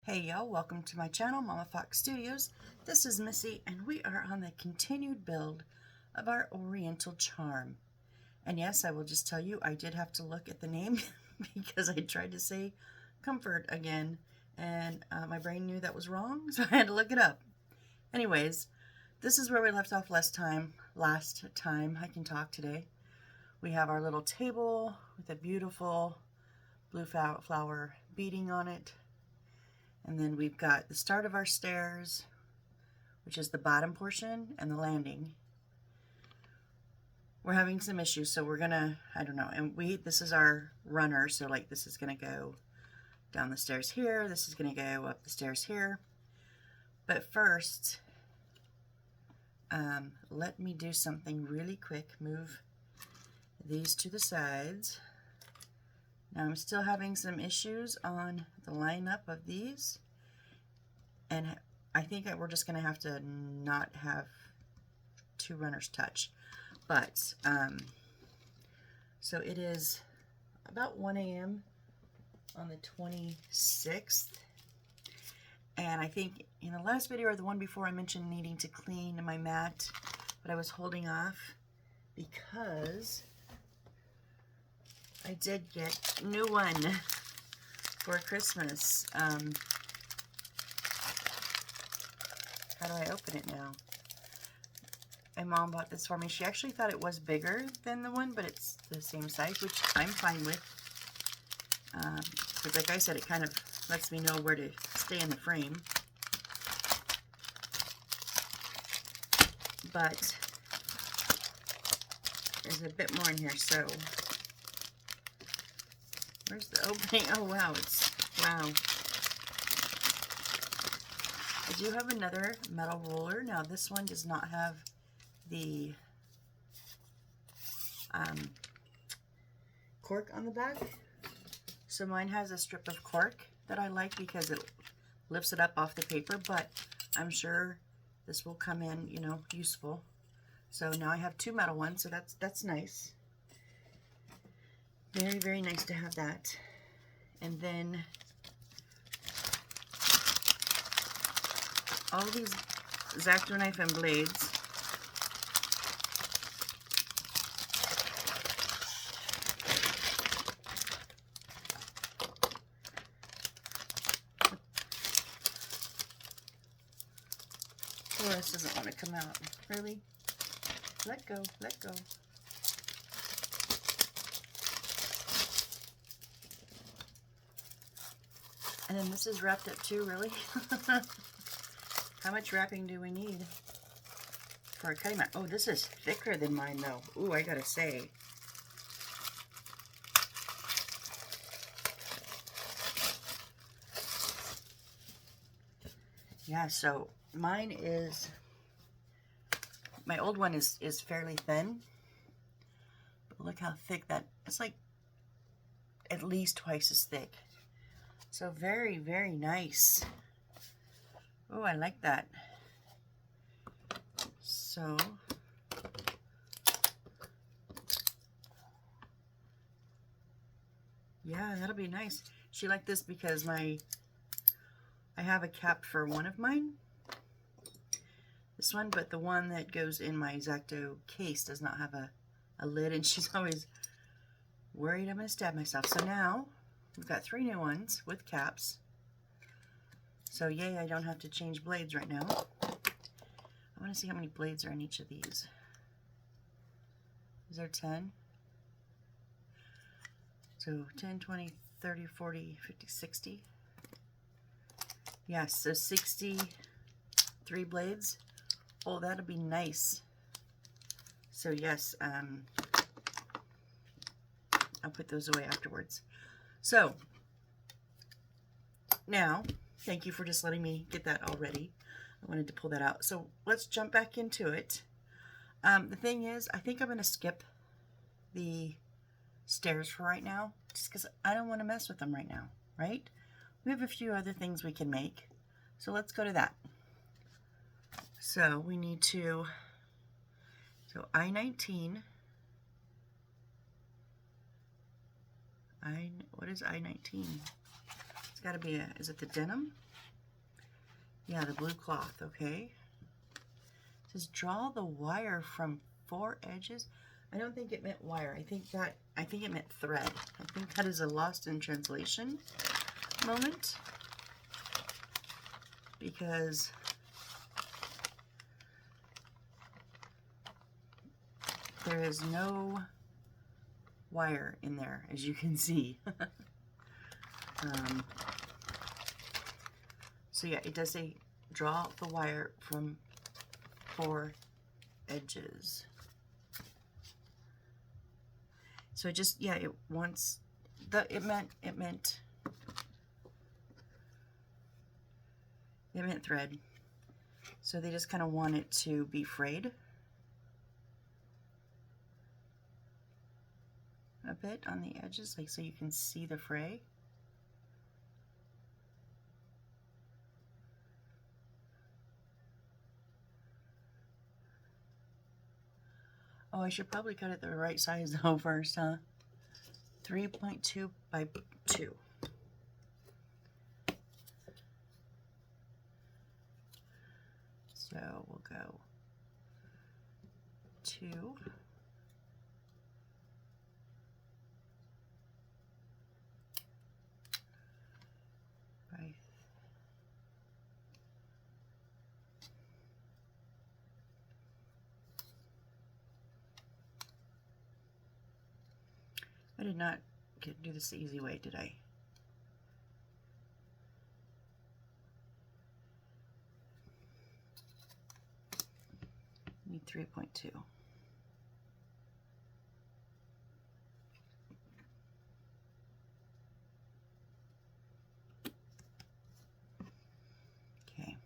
Hey y'all, welcome to my channel, Mama Fox Studios. This is Missy and we are on the continued build of our Oriental Charm. And yes, I will just tell you, I did have to look at the name because I tried to say comfort again and my brain knew that was wrong, so I had to look it up. Anyways, this is where we left off last time. I can talk today. We have our little table with a beautiful blue flower beading on it. And then we've got the start of our stairs, which is the bottom portion, and the landing. We're having some issues, so we're gonna, I don't know, and this is our runner, so like this is gonna go down the stairs here, this is gonna go up the stairs here. But first, let me do something really quick. Move these to the sides. Now I'm still having some issues on the lineup of these, and I think that we're just going to have to not have two runners touch. But, so it is about 1 a.m. on the 26th, and I think in the last video or the one before I mentioned needing to clean my mat, but I was holding off because I did get a new one for Christmas. How do I open it now? My mom bought this for me. She actually thought it was bigger than the one, but it's the same size, which I'm fine with. Because like I said, it kind of lets me know where to stay in the frame. But there's a bit more in here, so where's the opening? Oh, wow. Wow. I do have another metal ruler. Now, this one does not have the cork on the back. So mine has a strip of cork that I like because it lifts it up off the paper, but I'm sure this will come in, you know, useful. So now I have two metal ones, so that's nice. Very, very nice to have that. And then all these X-Acto knife and blades. Oh, this doesn't want to come out. Really? Let go, let go. And then this is wrapped up too, really? How much wrapping do we need for a cutting mat? Oh, this is thicker than mine though. Ooh, I gotta say. Yeah, so mine is, my old one is fairly thin. But look how thick that, it's like at least twice as thick. So very, very nice. Oh, I like that. So, yeah, that'll be nice. She liked this because I have a cap for one of mine. This one, but the one that goes in my X-Acto case does not have a lid, and she's always worried I'm going to stab myself. So now, we've got 3 new ones with caps. So yay, I don't have to change blades right now. I want to see how many blades are in each of these. Is there 10? So 10, 20, 30, 40, 50, 60. Yes, so 63 blades. Oh, that'll be nice. So yes, I'll put those away afterwards. So now, thank you for just letting me get that all ready. I wanted to pull that out. So let's jump back into it. The thing is, I think I'm going to skip the stairs for right now, just because I don't want to mess with them right now, right? We have a few other things we can make. So let's go to that. So we need to, so I-19. What is I-19? It's got to be is it the denim? Yeah, the blue cloth, okay. It says draw the wire from 4 edges. I don't think it meant wire. I think it meant thread. I think that is a lost in translation moment, because there is no wire in there, as you can see. So yeah, it does say draw the wire from 4 edges. So it just, yeah, it wants it meant thread. So they just kind of want it to be frayed a bit on the edges, like so you can see the fray. Oh, I should probably cut it the right size though first, huh? 3.2 by 2. So we'll go 2 by I did not do this the easy way, did I? Need 3.2. Okay.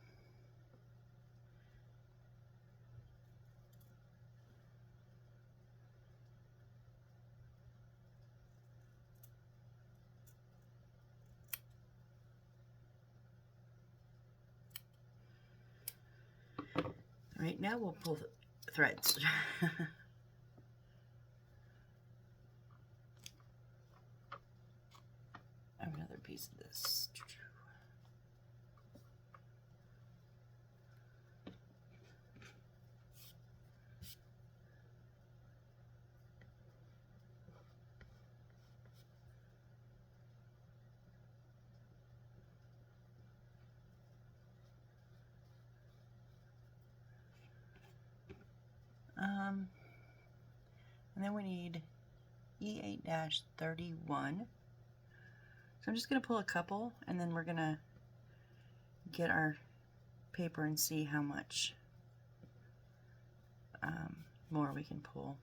All right, now we'll pull the threads. I have another piece of this. And then we need E8-31. So I'm just going to pull a couple, and then we're going to get our paper and see how much more we can pull.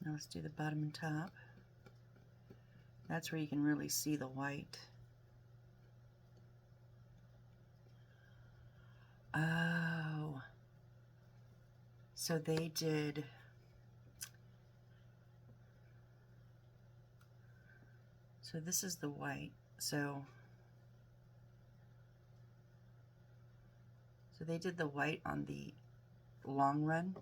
Now let's do the bottom and top. That's where you can really see the white. Oh, so they did, so this is the white, so they did the white on the long run.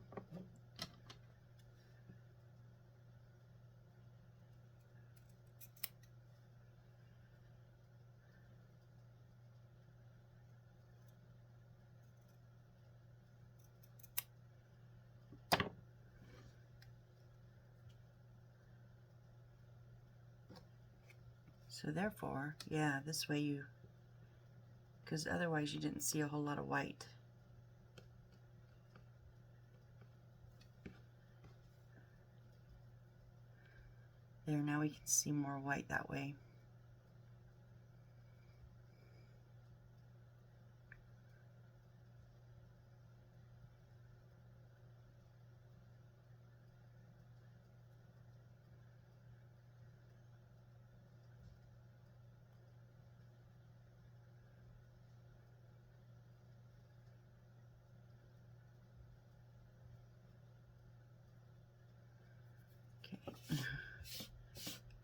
So therefore, yeah, this way you, because otherwise you didn't see a whole lot of white. There, now we can see more white that way.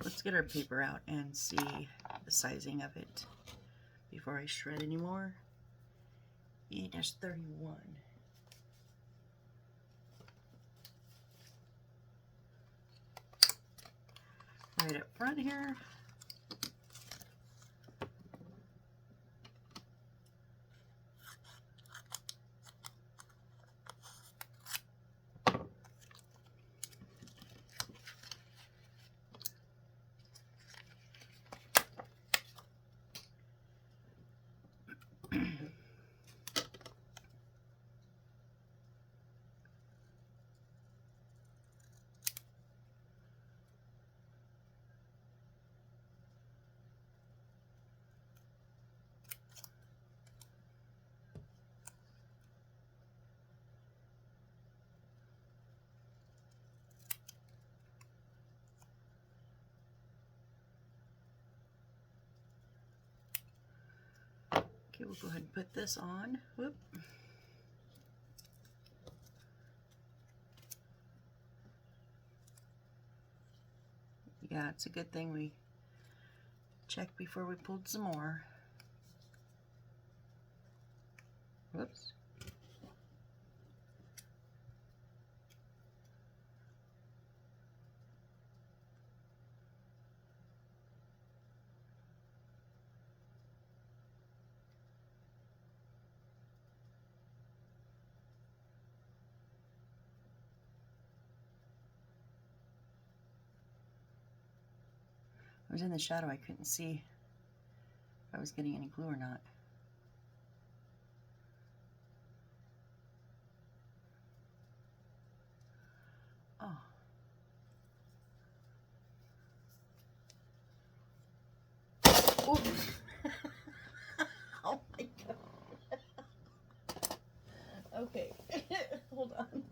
Let's get our paper out and see the sizing of it. before I shred anymore. E-31. Right up front here. Okay, we'll go ahead and put this on. Whoop. Yeah, it's a good thing we checked before we pulled some more. Whoops. I was in the shadow, I couldn't see if I was getting any glue or not. Oh. Oops. Oh my god. Okay, hold on.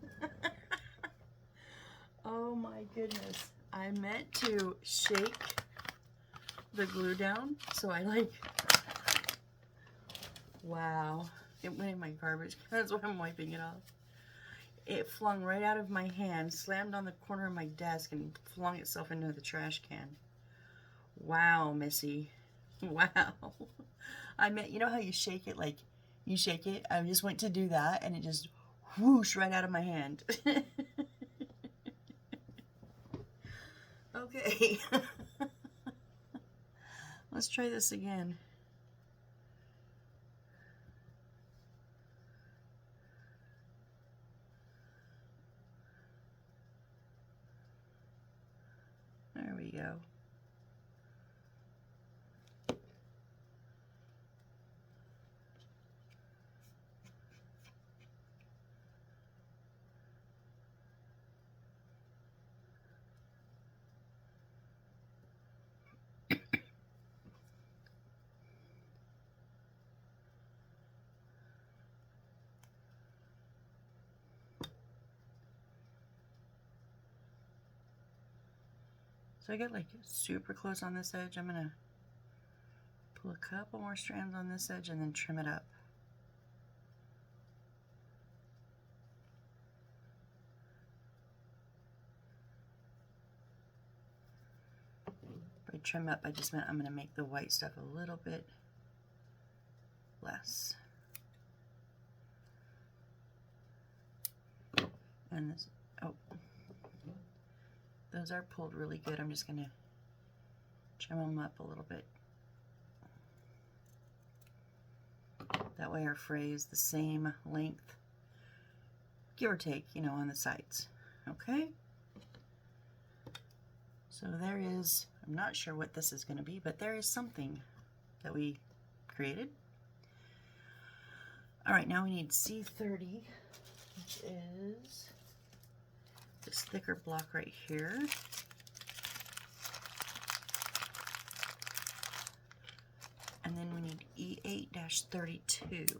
Oh my goodness. I meant to shake the glue down, so I wow, it went in my garbage. That's why I'm wiping it off. It flung right out of my hand, slammed on the corner of my desk, and flung itself into the trash can. Wow, Missy. Wow. I meant, you know how you shake it, like, you shake it? I just went to do that, and it just whoosh right out of my hand. Okay. Let's try this again. There we go. So I got like super close on this edge. I'm gonna pull a couple more strands on this edge and then trim it up. By trim up, I just meant I'm gonna make the white stuff a little bit less. And this, oh, those are pulled really good. I'm just gonna trim them up a little bit. That way our fray is the same length, give or take, you know, on the sides. Okay? So there is, I'm not sure what this is going to be, but there is something that we created. All right, now we need C30, which is this thicker block right here. And then we need E8-32.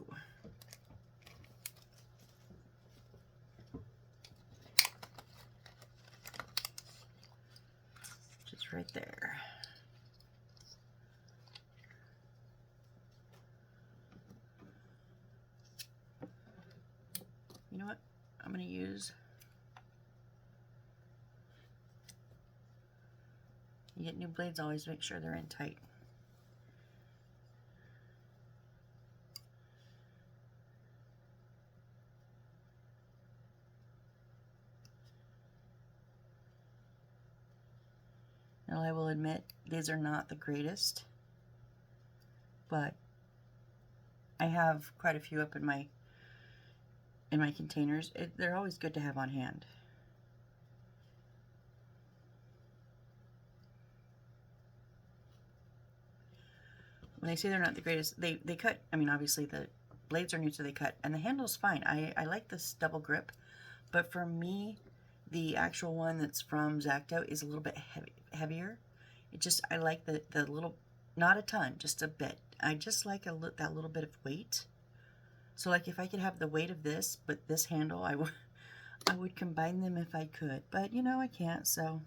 Which is right there. You know what? I'm going to use, you get new blades, always make sure they're in tight. Well, I will admit these are not the greatest, but I have quite a few up in my containers. They're always good to have on hand. When they say they're not the greatest, they cut. I mean, obviously the blades are new, so they cut, and the handle's fine. I like this double grip, but for me, the actual one that's from Zacto is a little bit heavier. I like the little, not a ton, just a bit. I just like that little bit of weight. So like if I could have the weight of this, but this handle, I would combine them if I could. But you know, I can't, so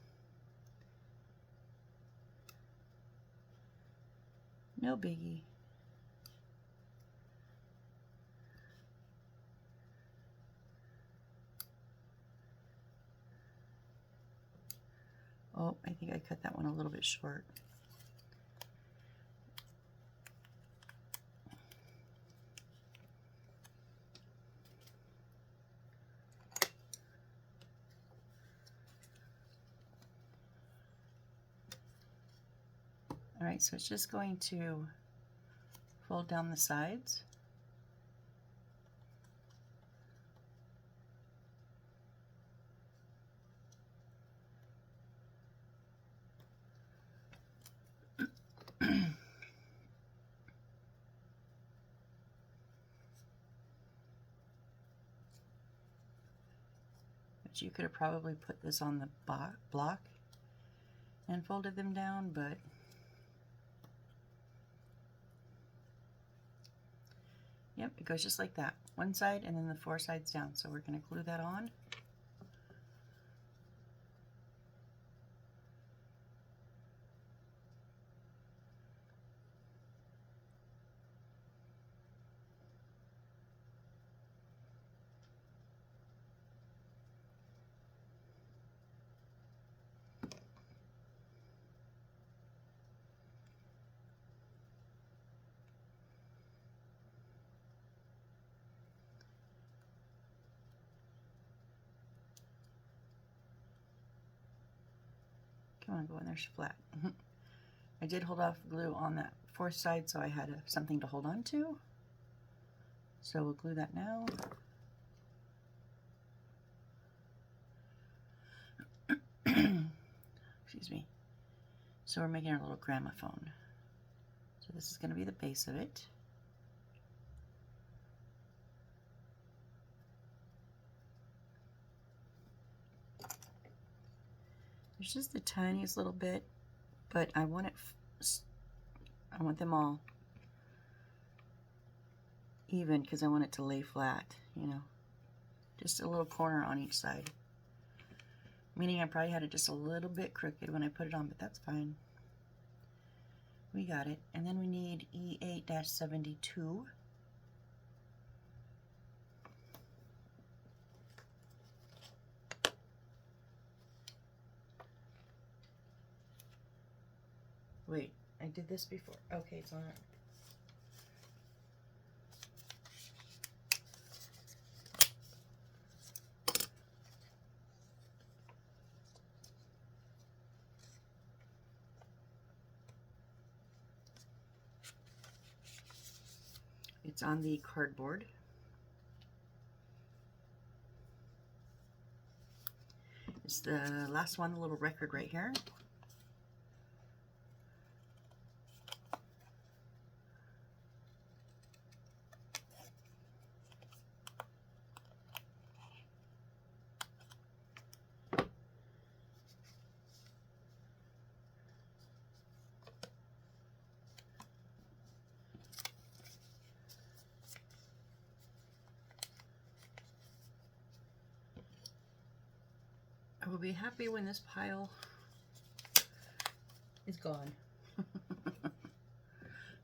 no biggie. Oh, I think I cut that one a little bit short. All right, so it's just going to fold down the sides. But you could have probably put this on the block and folded them down, but yep, it goes just like that. One side and then the 4 sides down. So we're going to glue that on. Come on, go in there flat. I did hold off glue on that 4th side, so I had something to hold on to. So we'll glue that now. Excuse me. So we're making our little gramophone. So this is going to be the base of it. There's just the tiniest little bit, but I want them all even because I want it to lay flat, you know. Just a little corner on each side. Meaning I probably had it just a little bit crooked when I put it on, but that's fine. We got it. And then we need E8-72. Wait, I did this before. Okay, it's on it. It's on the cardboard. It's the last one, the little record right here. I will be happy when this pile is gone.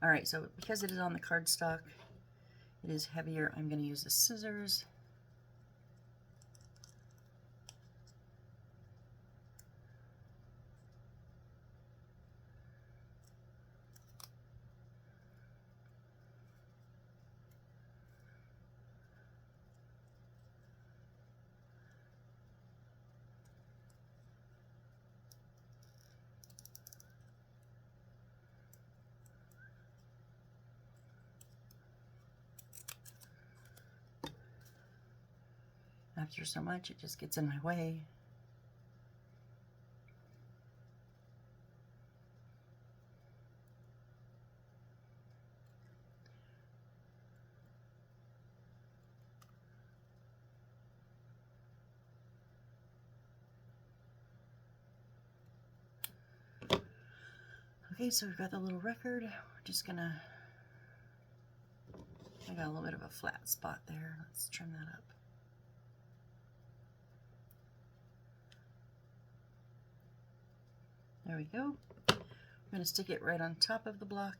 All right, so because it is on the cardstock, it is heavier. I'm going to use the scissors. After so much, it just gets in my way. Okay, so we've got the little record. We're just gonna, I got a little bit of a flat spot there. Let's trim that up. There we go. I'm gonna stick it right on top of the block.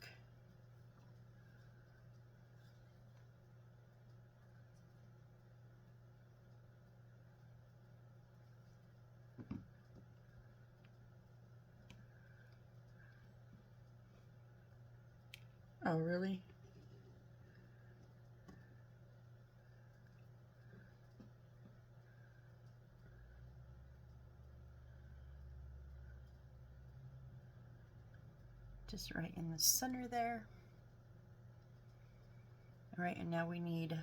Oh, really? Just right in the center there. All right, and now we need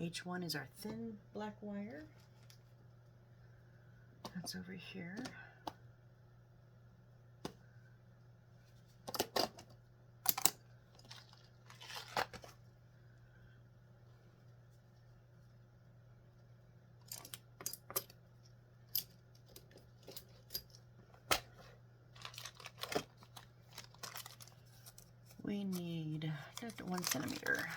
H1 is our thin black wire. That's over here. We need just 1 centimeter.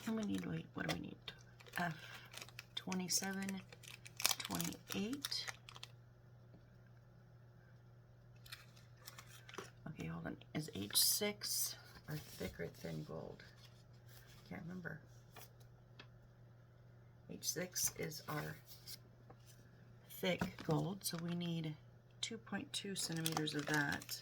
And we need, wait, what do we need? F27, 28. Okay, hold on. Is H6 our thick or thin gold? Can't remember. H6 is our thick gold, so we need 2.2 centimeters of that.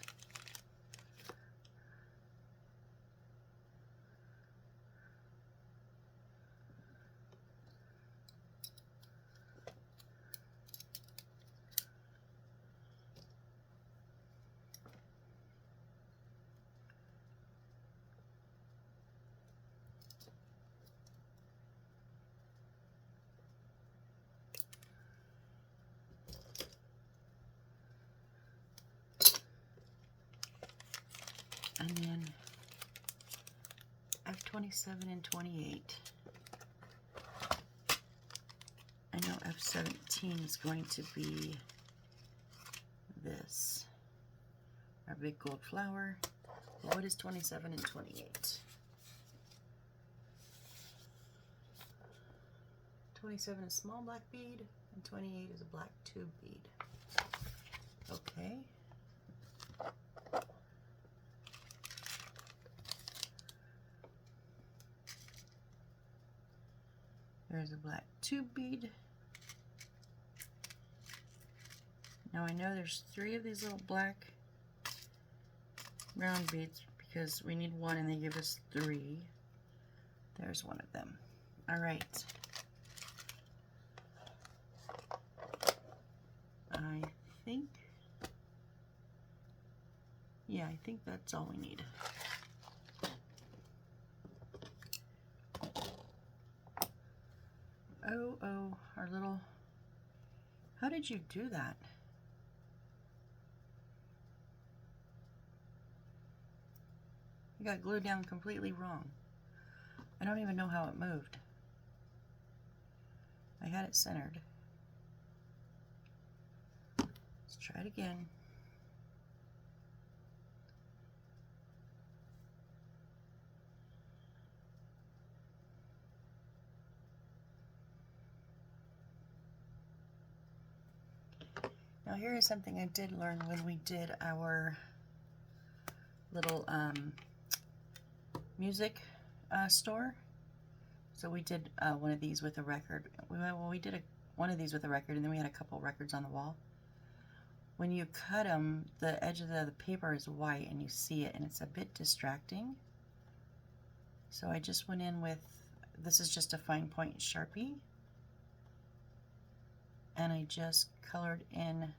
And then F27 and 28. I know F17 is going to be this, our big gold flower. What is 27 and 28? 27 is small black bead, and 28 is a black tube bead. Okay. There's a black tube bead. Now I know there's 3 of these little black round beads because we need 1 and they give us 3. There's one of them. All right. I think, yeah, I think that's all we need. Oh, our little, how did you do that? You got glued down completely wrong. I don't even know how it moved. I had it centered. Let's try it again. Now here is something I did learn when we did our little music store. So we did one of these with a record. We did one of these with a record, and then we had a couple records on the wall. When you cut them, the edge of the paper is white, and you see it, and it's a bit distracting. So I just went in with, this is just a fine point Sharpie, and I just colored in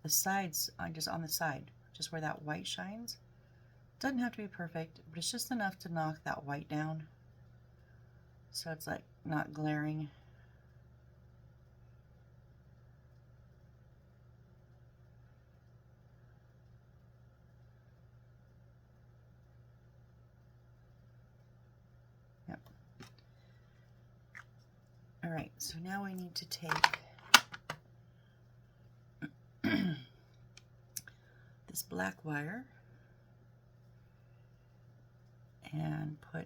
the sides, just on the side, just where that white shines. Doesn't have to be perfect, but it's just enough to knock that white down so it's like not glaring. Yep. All right, so now we need to take this black wire and put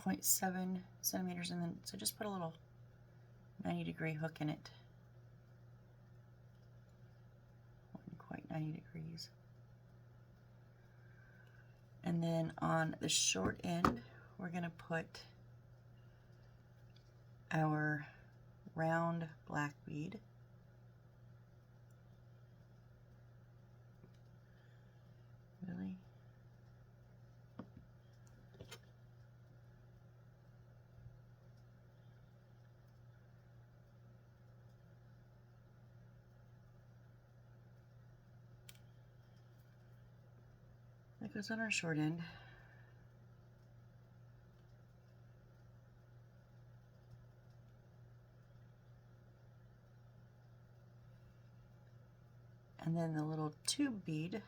0.7 centimeters, and then so just put a little 90-degree hook in it. Wasn't quite 90 degrees. And then on the short end, we're going to put our round black bead. Really? That goes on our short end. And then the little tube bead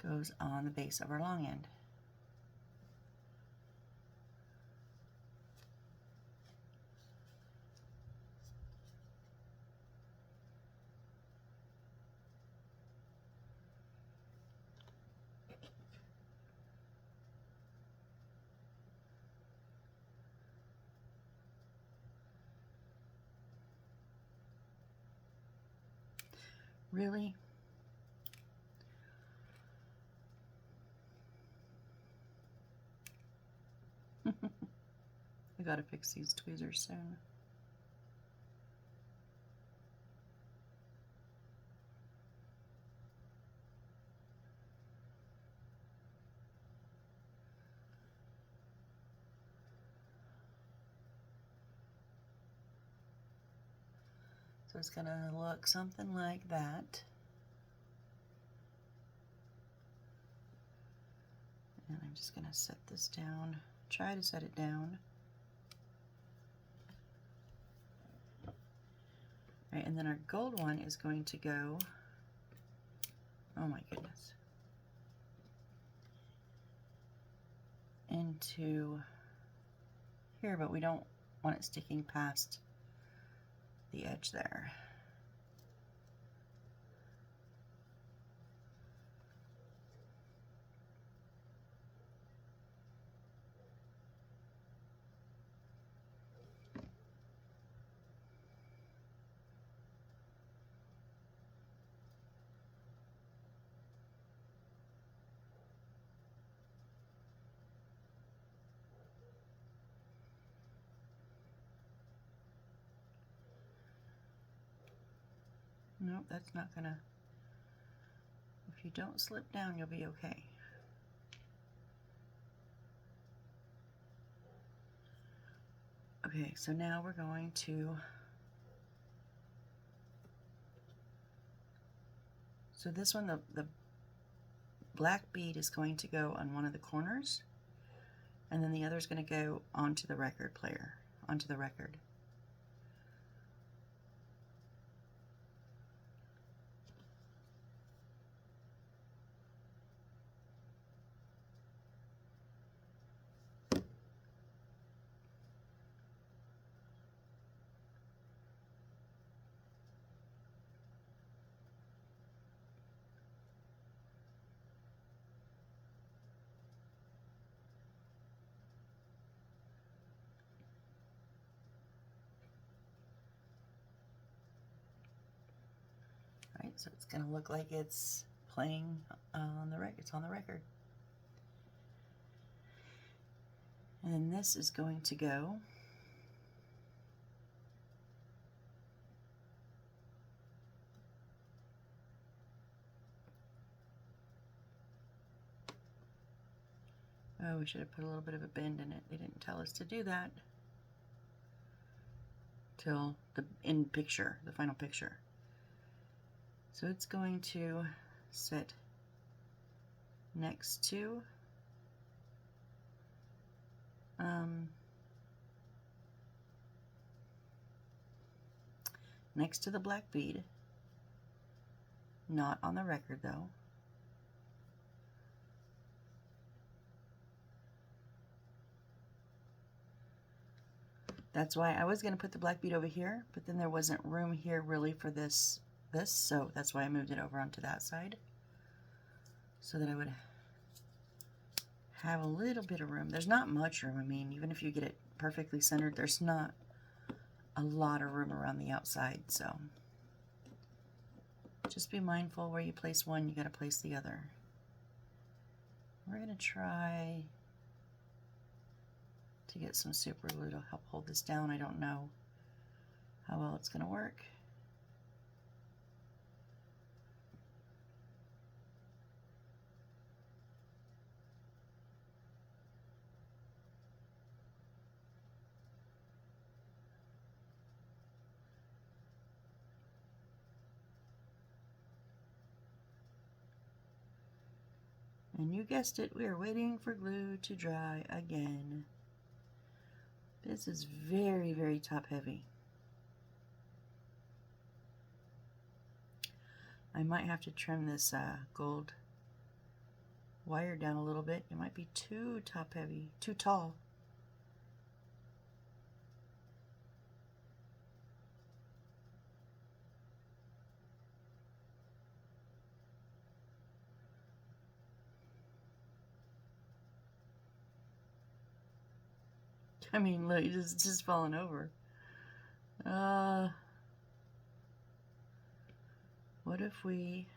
goes on the base of our long end. Really? I gotta fix these tweezers soon. So it's gonna look something like that. And I'm just gonna set this down, try to set it down. All right, and then our gold one is going to go, oh my goodness, into here, but we don't want it sticking past the edge there. Nope, that's not gonna, if you don't slip down, you'll be okay. Okay, so now we're going to, so this one, the black bead is going to go on one of the corners, and then the other is going to go onto the record player, onto the record. so it's going to look like it's playing on the record. It's on the record. And then this is going to go oh, we should have put a little bit of a bend in it. They didn't tell us to do that till the end picture, the final picture. So it's going to sit next to next to the black bead, not on the record though. That's why I was going to put the black bead over here, but then there wasn't room here really for this, so that's why I moved it over onto that side, so that I would have a little bit of room. There's not much room. I mean, even if you get it perfectly centered, there's not a lot of room around the outside, so just be mindful where you place one, you got to place the other. We're going to try to get some super glue to help hold this down. I don't know how well it's going to work. And you guessed it, we are waiting for glue to dry again. This is very, very top heavy. I might have to trim this gold wire down a little bit. It might be too top heavy, too tall. I mean, look, it's just falling over. What if we...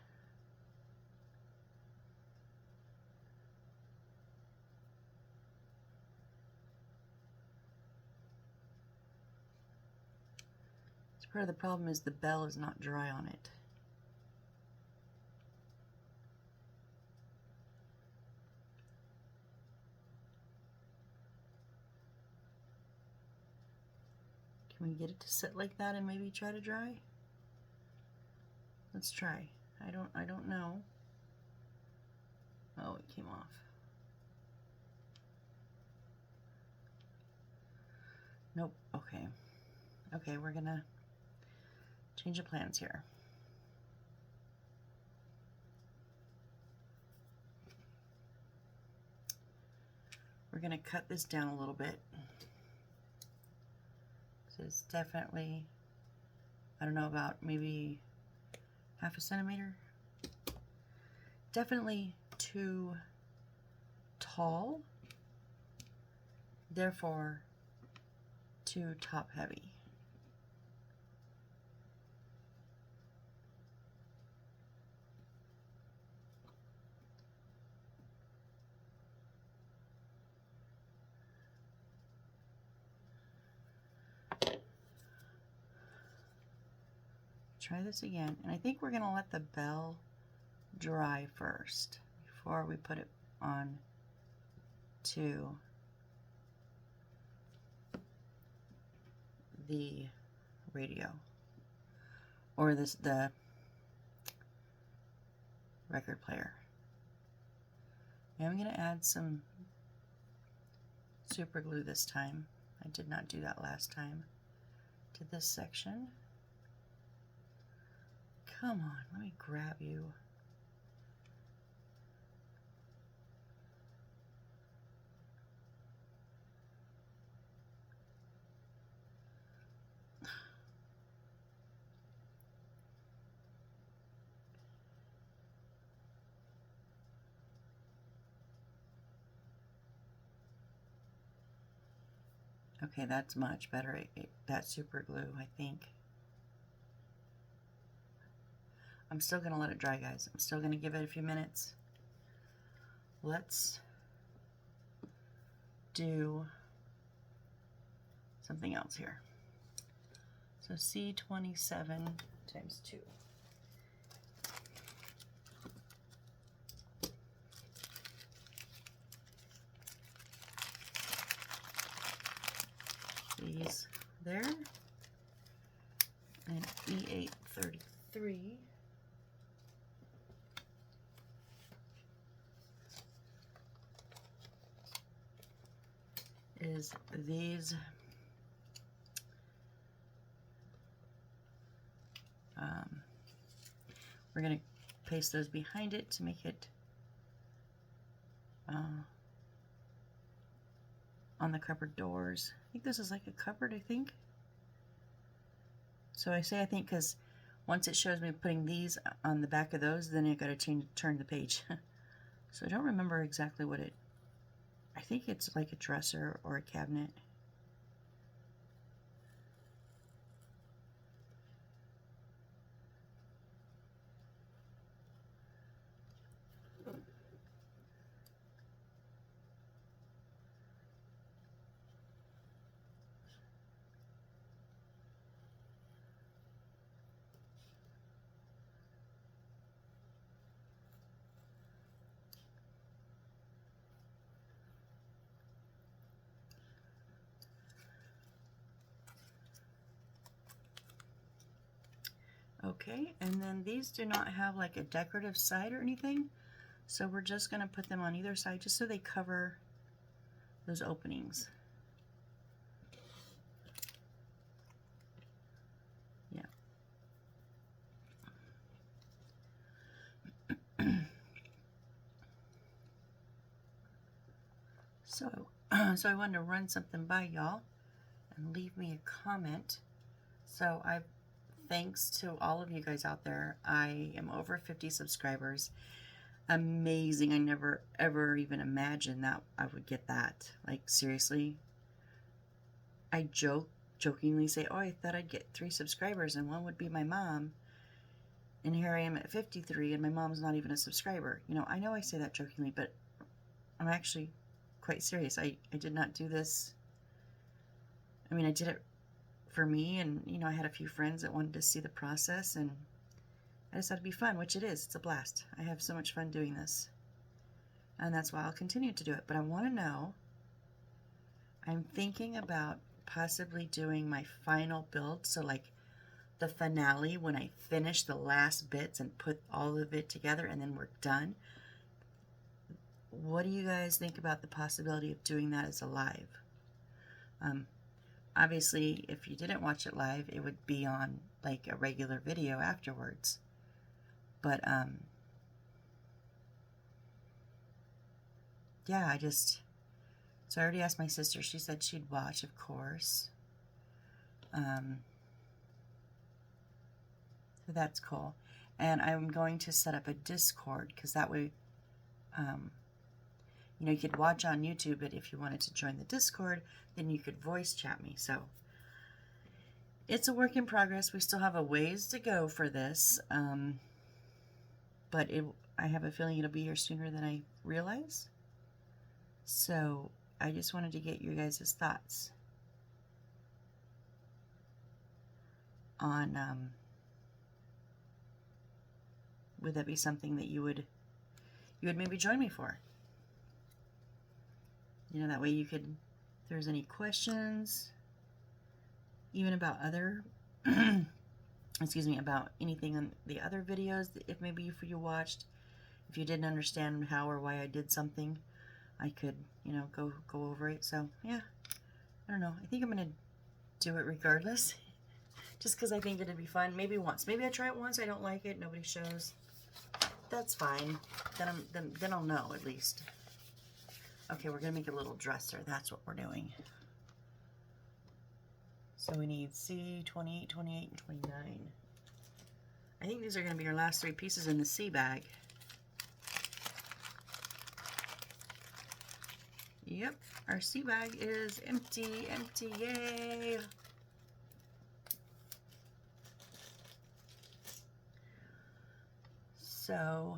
Part of the problem is the bell is not dry on it. Can we get it to sit like that and maybe try to dry? Let's try. I don't know. Oh, it came off. Nope. Okay. Okay, we're gonna change of plans here. We're gonna cut this down a little bit. So it's definitely, I don't know, about maybe half a centimeter. Definitely too tall, therefore too top heavy. Try this again, and I think we're going to let the bell dry first before we put it on to the radio or the record player. And I'm going to add some super glue this time. I did not do that last time to this section. Come on, let me grab you. Okay, that's much better. That super glue, I think. I'm still going to let it dry, guys. I'm still going to give it a few minutes. Let's do something else here. So C27 times 2. These there. And E833 is these we're going to paste those behind it to make it on the cupboard doors. I think this is like a cupboard, I think. So I say I think because once it shows me putting these on the back of those, then I got to turn the page. So I don't remember exactly what it, I think it's like a dresser or a cabinet. Okay, and then these do not have like a decorative side or anything, so we're just going to put them on either side just so they cover those openings. Yeah. So I wanted to run something by y'all and leave me a comment. So thanks to all of you guys out there. I am over 50 subscribers. Amazing. I never ever even imagined that I would get that. Like, seriously. I jokingly say, oh, I thought I'd get 3 subscribers and one would be my mom. And here I am at 53 and my mom's not even a subscriber. You know I say that jokingly, but I'm actually quite serious. I did not do this. I mean, I did it for me, and I had a few friends that wanted to see the process, and I just thought it'd be fun, which it is. It's a blast. I have so much fun doing this, and that's why I'll continue to do it. But I want to know, I'm thinking about possibly doing my final build, so like the finale when I finish the last bits and put all of it together and then we're done. What do you guys think about the possibility of doing that as a live? Obviously, if you didn't watch it live, it would be on like a regular video afterwards. But, yeah, so I already asked my sister. She said she'd watch, of course. So that's cool. And I'm going to set up a Discord, because that way, you could watch on YouTube, but if you wanted to join the Discord, then you could voice chat me. So it's a work in progress. We still have a ways to go for this, but I have a feeling it'll be here sooner than I realize. So I just wanted to get you guys' thoughts on, would that be something that you would maybe join me for? That way you could, if there's any questions, even about other, excuse me, about anything on the other videos, if maybe if you watched, if you didn't understand how or why I did something, I could, go over it. So, yeah, I don't know. I think I'm going to do it regardless, just because I think it'd be fun. Maybe once. Maybe I try it once, I don't like it, nobody shows. That's fine. Then I'll know, at least. Okay, we're going to make a little dresser. That's what we're doing. So we need C, 28, 28, and 29. I think these are going to be our last 3 pieces in the C bag. Yep, our C bag is empty, yay! So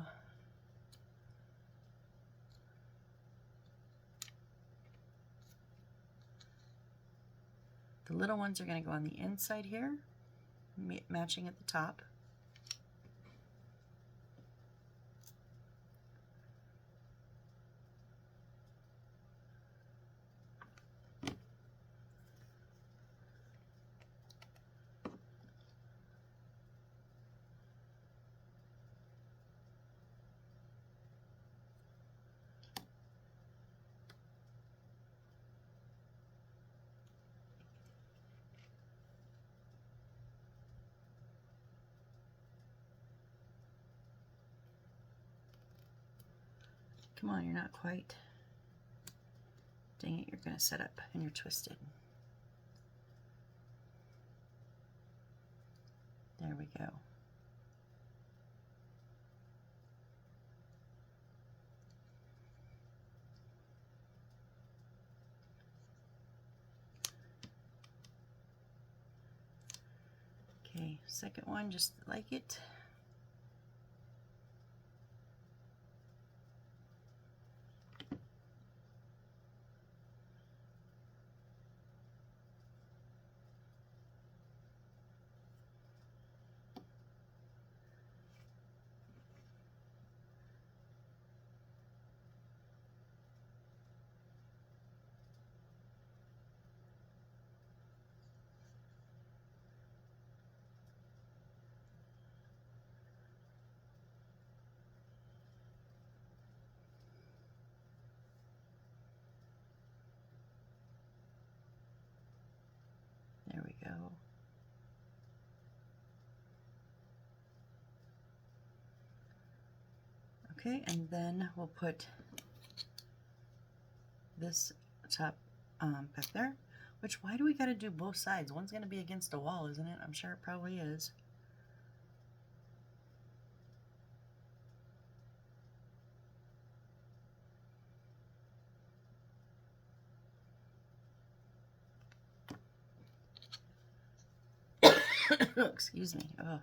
the little ones are going to go on the inside here, matching at the top. Come on, you're not quite. Dang it, you're going to set up and you're twisted. There we go. Okay, second one, just like it. There we go. Okay, and then we'll put this top back there. Which, why do we got to do both sides? One's going to be against a wall, isn't it? I'm sure it probably is. Excuse me. Oh.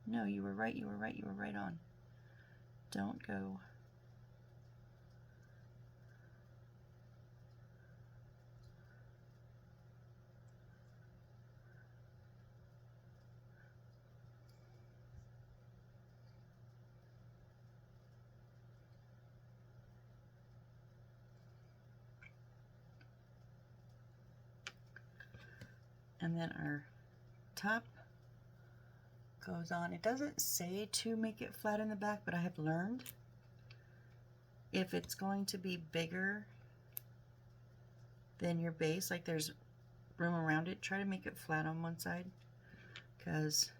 No, you were right, you were right, you were right on. Don't go. And then our top goes on. It doesn't say to make it flat in the back, but I have learned if it's going to be bigger than your base, like there's room around it, try to make it flat on one side, because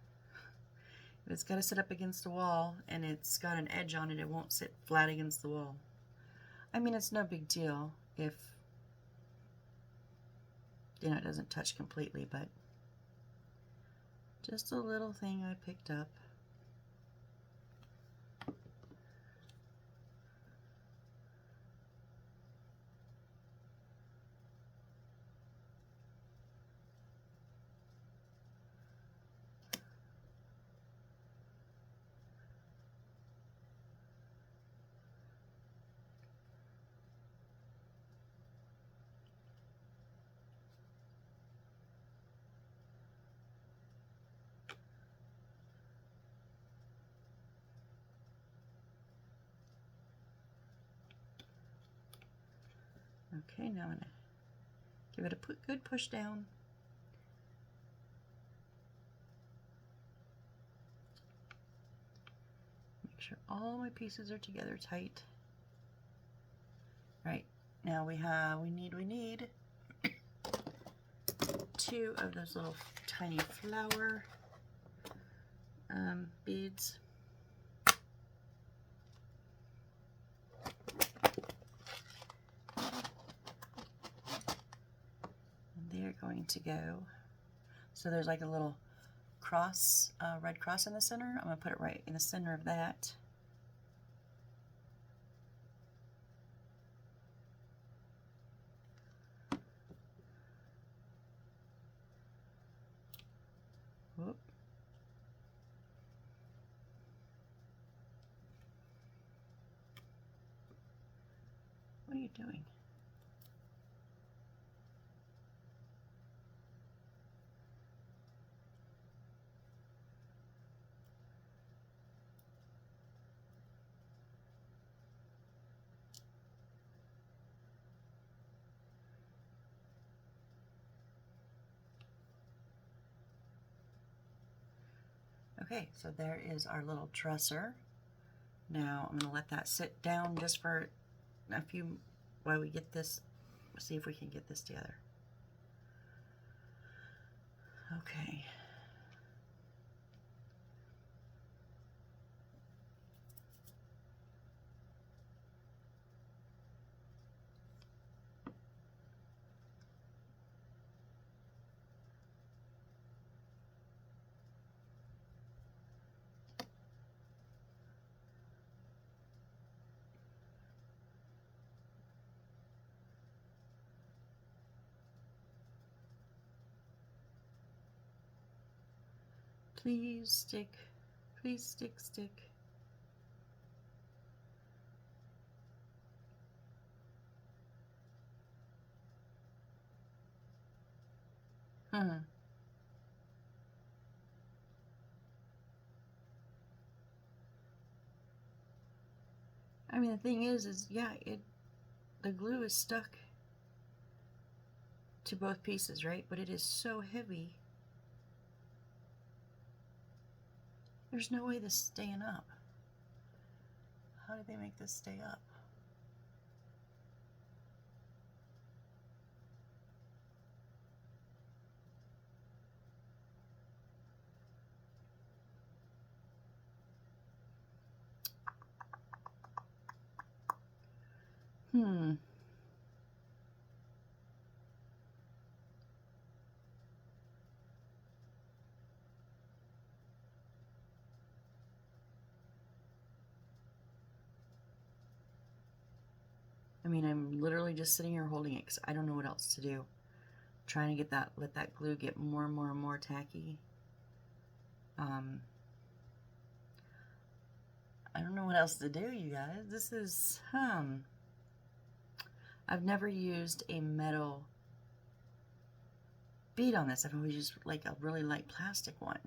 if it's got to sit up against the wall and it's got an edge on it, it won't sit flat against the wall. I mean, it's no big deal if, you know, it doesn't touch completely, but just a little thing I picked up. Okay, now I'm going to give it a good push down. Make sure all my pieces are together tight. Right, now we need 2 of those little tiny flower beads. we are going to go, so there's like a little cross, red cross in the center. I'm going to put it right in the center of that. Whoop. What are you doing? Okay, so there is our little dresser. Now I'm going to let that sit down just for a few, while we get this, see if we can get this together. Okay. Please stick. Please stick, stick. Huh. I mean, the thing is yeah, the glue is stuck to both pieces, right? But it is so heavy. There's no way this is staying up. How did they make this stay up? I mean, I'm literally just sitting here holding it because I don't know what else to do. Trying to get that, let that glue get more and more and more tacky. I don't know what else to do, you guys. This is, I've never used a metal bead on this. I've always used like a really light plastic one.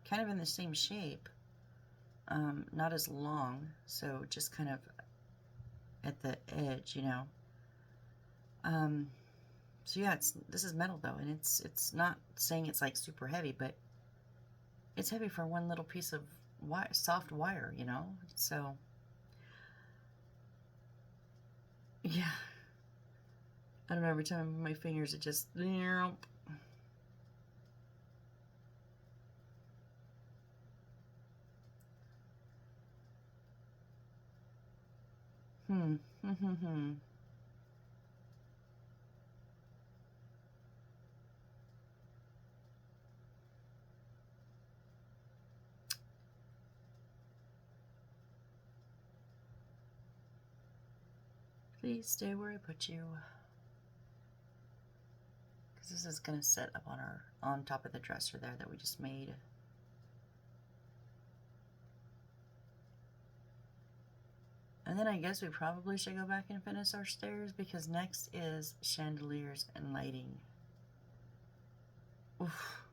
Kind of in the same shape. Not as long, so just kind of at the edge, you know. So yeah, this is metal though, and it's not saying it's like super heavy, but it's heavy for one little piece of wire, soft wire, you know. So yeah, I don't know. Every time my fingers, it just. Please stay where I put you. Because this is going to sit up on top of the dresser there that we just made. And then I guess we probably should go back and finish our stairs because next is chandeliers and lighting. Oof.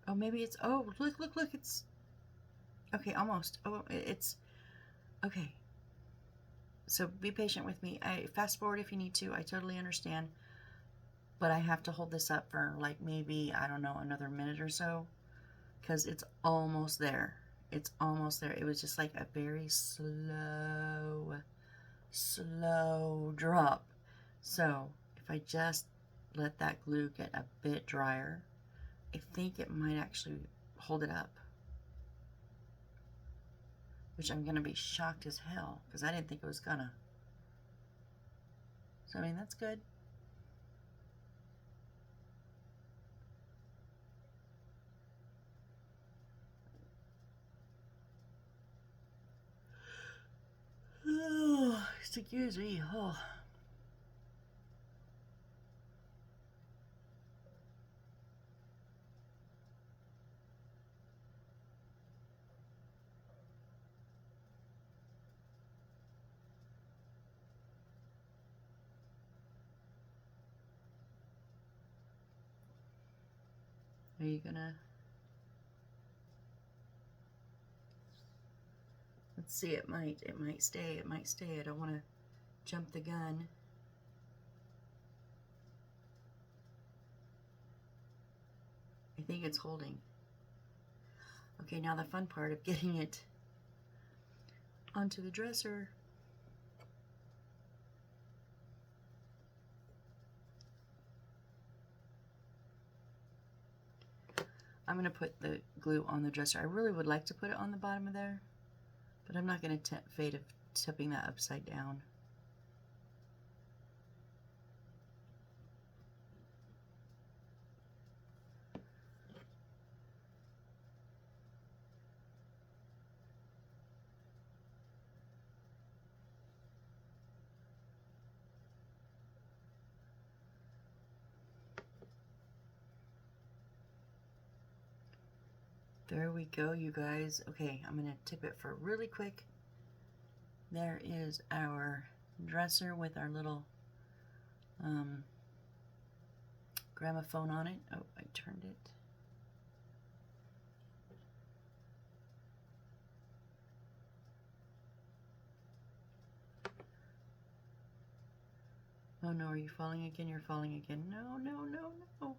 Oh, maybe it's, oh, look, it's, okay, almost. Oh, it's, okay. So be patient with me. Fast forward if you need to. I totally understand. But I have to hold this up for like maybe, I don't know, another minute or so. Because it's almost there. It's almost there. It was just like a very slow drop. So if I just let that glue get a bit drier, I think it might actually hold it up. Which I'm going to be shocked as hell because I didn't think it was gonna. So I mean, that's good. Oh, excuse me. Oh. Are you gonna? Let's see. It might stay. It might stay. I don't want to jump the gun. I think it's holding. Okay, now the fun part of getting it onto the dresser. I'm going to put the glue on the dresser. I really would like to put it on the bottom of there, but I'm not going to fade of tipping that upside down. There we go, you guys. Okay, I'm going to tip it for really quick. There is our dresser with our little gramophone on it. Oh, I turned it. Oh no, are you falling again? You're falling again. No, no, no, no.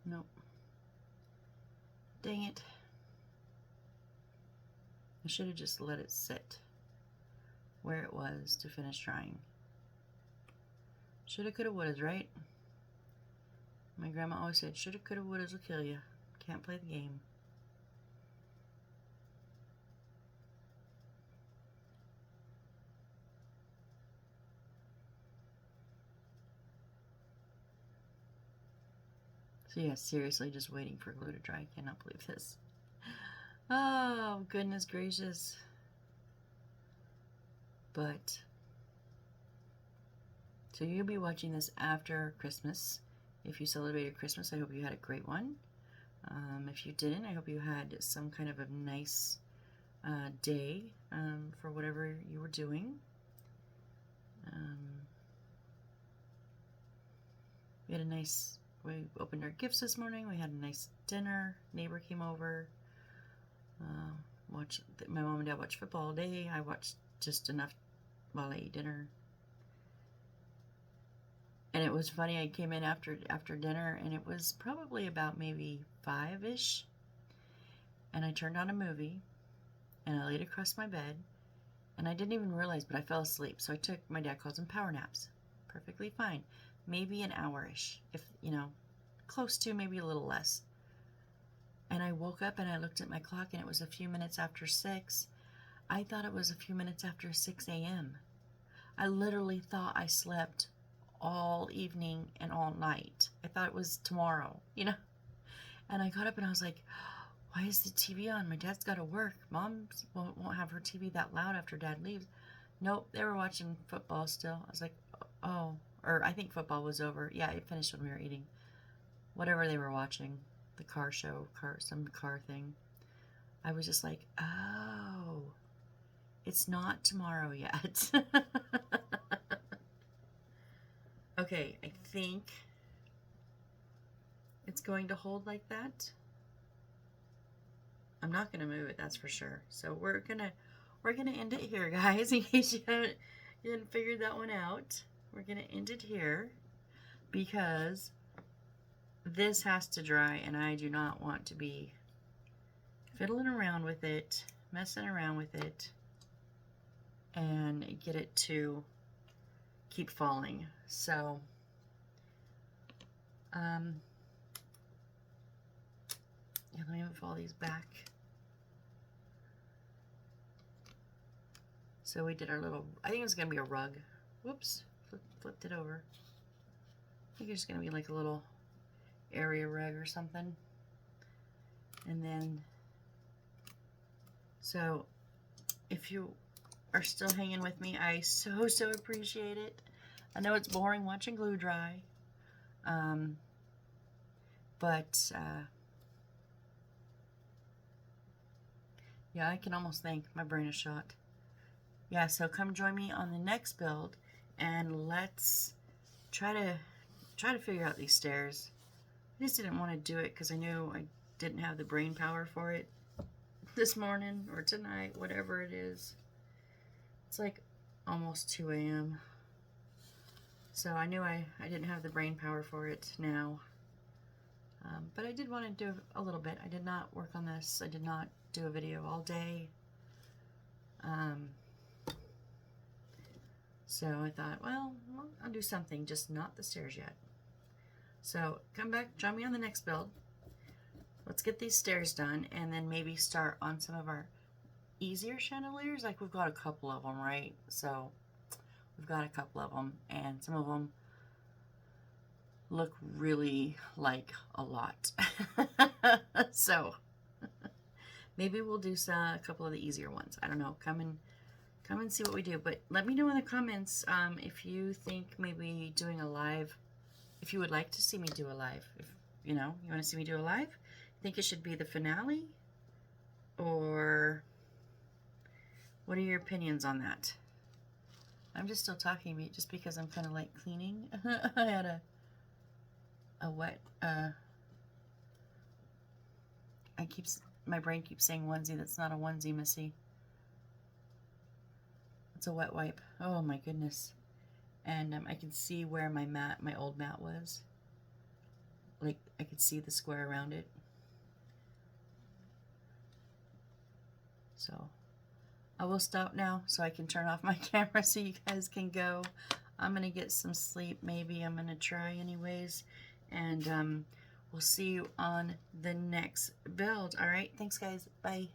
Nope. Dang it. I should have just let it sit where it was to finish drying. Shoulda, coulda, wouldas, right? My grandma always said, shoulda, coulda, wouldas will kill you. Can't play the game. So yeah, seriously, just waiting for glue to dry. I cannot believe this. Oh, goodness gracious. But, so you'll be watching this after Christmas. If you celebrated Christmas, I hope you had a great one. If you didn't, I hope you had some kind of a nice day for whatever you were doing. We opened our gifts this morning. We had a nice dinner. Neighbor came over. My mom and dad watched football all day. I watched just enough while I ate dinner. And it was funny, I came in after dinner, and it was probably about maybe 5-ish. And I turned on a movie, and I laid across my bed, and I didn't even realize, but I fell asleep. So I took, my dad calls them power naps. Perfectly fine. Maybe an hour-ish, if, close to, maybe a little less. And I woke up and I looked at my clock, and it was a few minutes after 6. I thought it was a few minutes after 6 a.m. I literally thought I slept all evening and all night. I thought it was tomorrow, And I got up and I was like, why is the TV on? My dad's got to work. Mom won't have her TV that loud after Dad leaves. Nope, they were watching football still. I was like, oh, or I think football was over. Yeah, it finished when we were eating. Whatever they were watching, the car show, some car thing. I was just like, oh, it's not tomorrow yet. Okay, I think it's going to hold like that. I'm not going to move it, that's for sure. So we're going to we're going to end it here, guys, in case you hadn't figured that one out. We're going to end it here because this has to dry, and I do not want to be fiddling around with it, messing around with it, and get it to keep falling. So, yeah, let me move all these back. So we did our little, I think it's going to be a rug. Whoops, flipped it over. I think it's going to be like a little area rug or something. And then, so if you are still hanging with me, I so appreciate it. I know it's boring watching glue dry. Yeah, I can almost think my brain is shot. Yeah, so come join me on the next build, and let's try to figure out these stairs. I just didn't want to do it because I knew I didn't have the brain power for it this morning or tonight, whatever it is. It's like almost 2 a.m. So I knew I didn't have the brain power for it now. But I did want to do a little bit. I did not work on this. I did not do a video all day. So I thought, well, I'll do something, just not the stairs yet. So come back, join me on the next build. Let's get these stairs done, and then maybe start on some of our easier chandeliers. Like, we've got a couple of them, right? So we've got a couple of them, and some of them look really like a lot. So maybe we'll do a couple of the easier ones. I don't know. Come and see what we do. But let me know in the comments if you think maybe doing a live, if you would like to see me do a live. If you want to see me do a live, think it should be the finale, or what are your opinions on that? I'm just still talking just because I'm kind of like cleaning. I had a wet, my brain keeps saying onesie. That's not a onesie, Missy. It's a wet wipe. Oh my goodness. And I can see where my old mat was. Like, I could see the square around it. So I will stop now so I can turn off my camera so you guys can go. I'm gonna get some sleep. Maybe I'm gonna try anyways. And we'll see you on the next build. All right, thanks guys. Bye.